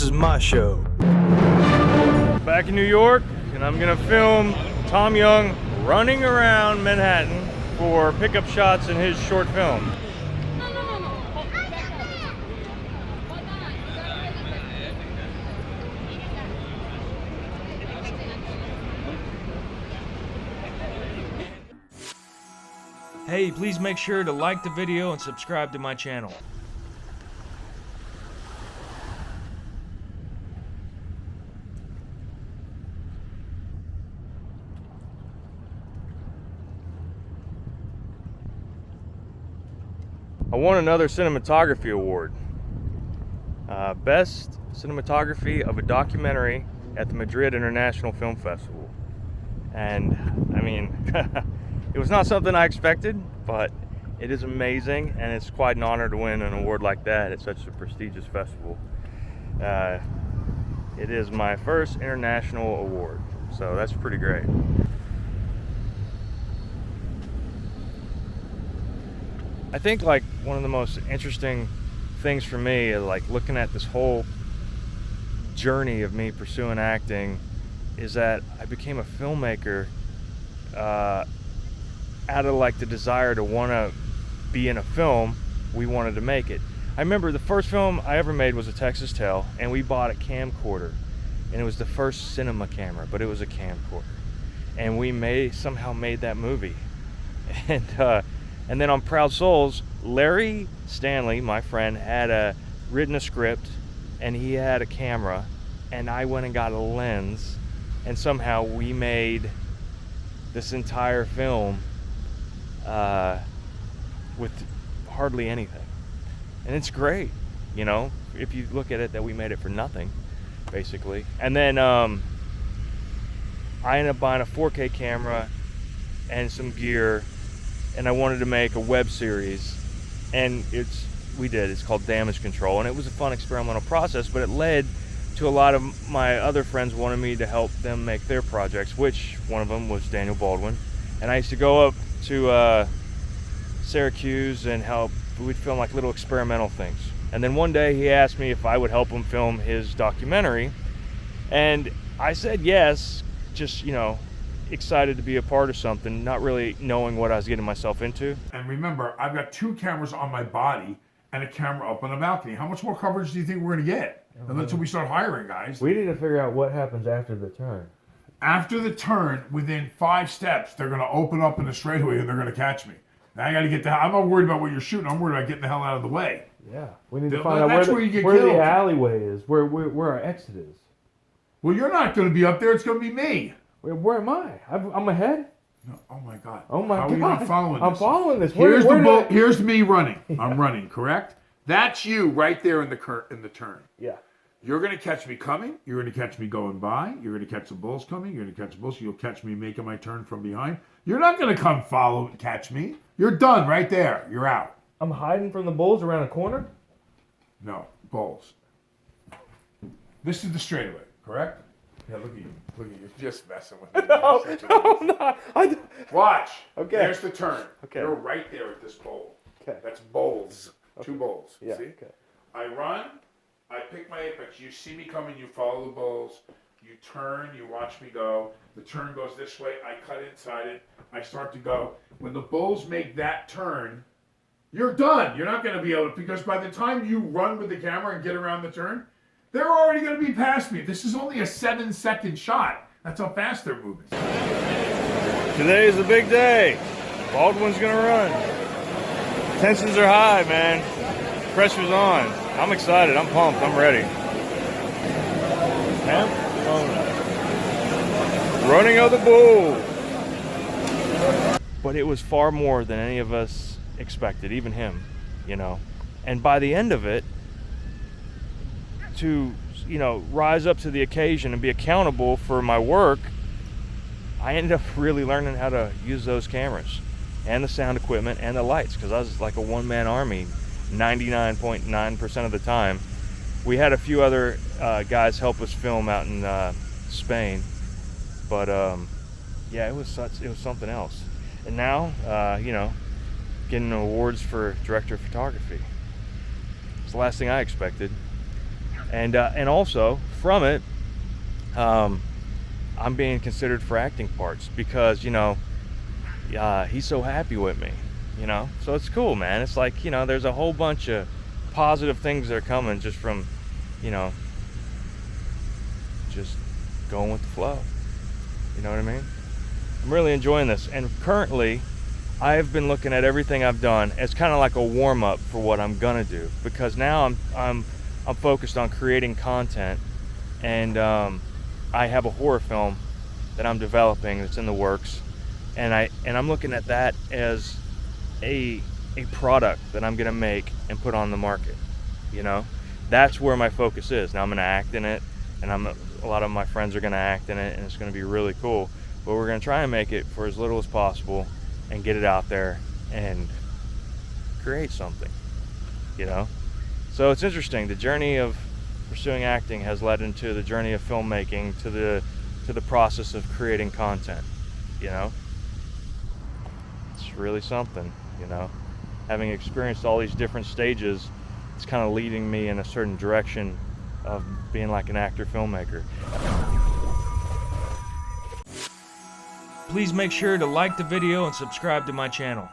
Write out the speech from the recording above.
This is my show. Back in New York, and I'm gonna film Tom Young running around Manhattan for pickup shots in his short film. Hey, please make sure to like the video and subscribe to my channel. I won another cinematography award. Best cinematography of a documentary at the Madrid International Film Festival. And I mean, it was not something I expected, but it is amazing, and it's quite an honor to win an award like that at such a prestigious festival. It is my first international award, so that's pretty great. I think like one of the most interesting things for me is like looking at this whole journey of me pursuing acting is that I became a filmmaker out of like the desire to want to be in a film. We wanted to make it. I remember the first film I ever made was A Texas Tale, and we bought a camcorder, and it was the first cinema camera, but it was a camcorder, and we somehow made that movie. And then on Proud Souls, Larry Stanley, my friend, had written a script, and he had a camera, and I went and got a lens, and somehow we made this entire film with hardly anything. And it's great, you know, if you look at it, that we made it for nothing, basically. And then I ended up buying a 4K camera and some gear, and I wanted to make a web series, and it's called Damage Control, and it was a fun experimental process, but it led to a lot of my other friends wanted me to help them make their projects, which one of them was Daniel Baldwin. And I used to go up to Syracuse and we'd film like little experimental things. And then one day he asked me if I would help him film his documentary, and I said yes, just, you know, excited to be a part of something, not really knowing what I was getting myself into. And remember, I've got 2 cameras on my body and a camera up on the balcony. How much more coverage do you think we're going to get? Until we start hiring guys. We need to figure out what happens after the turn. After the turn, within 5 steps, they're going to open up in the straightaway and they're going to catch me. Now I got to get the hell. I'm not worried about what you're shooting. I'm worried about getting the hell out of the way. Yeah, we need to find out where the alleyway is, where our exit is. Well, you're not going to be up there. It's going to be me. Where am I? I'm ahead. No, oh my God. Oh my God. How are you not following this? I'm following this. Here's me running. I'm running, correct? That's you right there in the turn. Yeah. You're going to catch me coming. You're going to catch me going by. You're going to catch the bulls coming. You're going to catch the bulls. You'll catch me making my turn from behind. You're not going to come follow and catch me. You're done right there. You're out. I'm hiding from the bulls around a corner? No, bulls. This is the straightaway, correct? Yeah, look at you. Look at you. You're just messing with me. No, I'm not. Watch. Okay. There's the turn. Okay. You're right there at this bowl. Okay. That's bowls. Okay. 2 bowls. Yeah. See? Okay. I run. I pick my apex. You see me coming. You follow the bowls. You turn. You watch me go. The turn goes this way. I cut inside it. I start to go. When the bulls make that turn, you're done. You're not going to be able to, because by the time you run with the camera and get around the turn, they're already going to be past me. This is only a 7-second shot. That's how fast they're moving. Today is a big day. Baldwin's going to run. Tensions are high, man. Pressure's on. I'm excited. I'm pumped. I'm ready. Running of the bull. But it was far more than any of us expected, even him, you know. And by the end of it, to, you know, rise up to the occasion and be accountable for my work, I ended up really learning how to use those cameras and the sound equipment and the lights, because I was like a one-man army 99.9% of the time. We had a few other guys help us film out in Spain, but yeah, it was something else. And now, you know, getting awards for director of photography. It's the last thing I expected. And also from it, I'm being considered for acting parts because, you know, he's so happy with me, you know. So it's cool, man. It's like, you know, there's a whole bunch of positive things that are coming just from, you know, just going with the flow. You know what I mean? I'm really enjoying this, and currently I've been looking at everything I've done as kind of like a warm-up for what I'm gonna do, because now I'm focused on creating content, and I have a horror film that I'm developing that's in the works, and I'm looking at that as a product that I'm gonna make and put on the market. You know, that's where my focus is. Now I'm gonna act in it, and a lot of my friends are gonna act in it, and it's gonna be really cool. But we're gonna try and make it for as little as possible and get it out there and create something. You know, so it's interesting. The journey of pursuing acting has led into the journey of filmmaking, to the process of creating content. You know, it's really something. You know, having experienced all these different stages, it's kind of leading me in a certain direction of being like an actor filmmaker. Please make sure to like the video and subscribe to my channel.